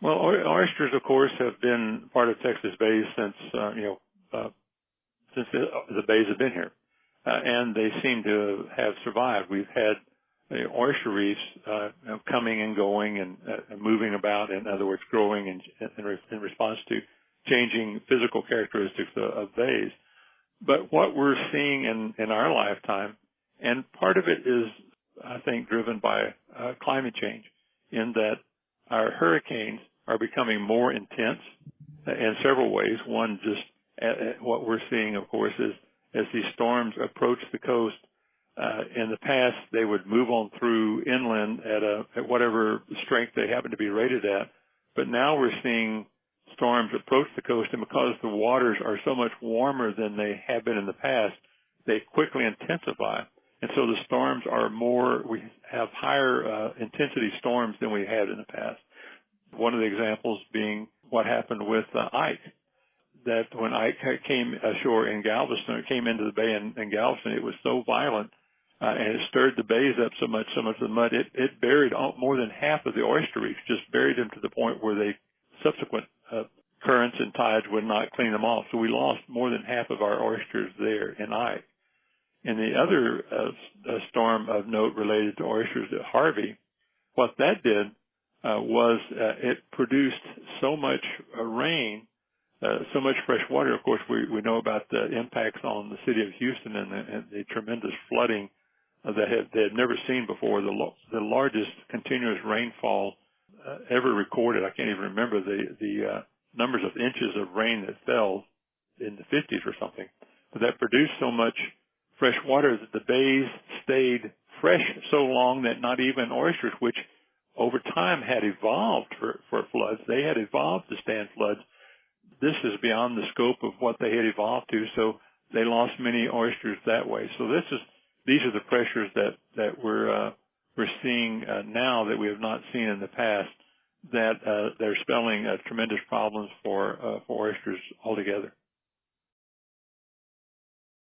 Well, oysters, of course, have been part of Texas Bay since since the bays have been here, and they seem to have survived. We've had oyster reefs coming and going and moving about. In other words, growing in response to changing physical characteristics of bays. But what we're seeing in our lifetime, and part of it is, I think, driven by climate change, in that our hurricanes are becoming more intense in several ways. One, just what we're seeing, of course, is as these storms approach the coast, in the past they would move on through inland at whatever strength they happen to be rated at. But now we're seeing storms approach the coast, and because the waters are so much warmer than they have been in the past, they quickly intensify. And so the storms are we have higher intensity storms than we had in the past. One of the examples being what happened with Ike, that when Ike came ashore in Galveston, it came into the bay in Galveston, it was so violent and it stirred the bays up so much the mud, it buried more than half of the oyster reefs, just buried them to the point where they subsequent currents and tides would not clean them off. So we lost more than half of our oysters there in Ike. And the other storm of note related to oysters, Harvey, what that did was it produced so much rain, so much fresh water. Of course, we know about the impacts on the city of Houston and the tremendous flooding that they had never seen before. The largest continuous rainfall ever recorded. I can't even remember the numbers of inches of rain that fell in the 50s or something. But that produced so much fresh water that the bays stayed fresh so long that not even oysters, which over time had evolved for floods, they had evolved to stand floods. This is beyond the scope of what they had evolved to, so they lost many oysters that way. So these are the pressures that we're seeing now that we have not seen in the past, that they're spelling tremendous problems for oysters altogether.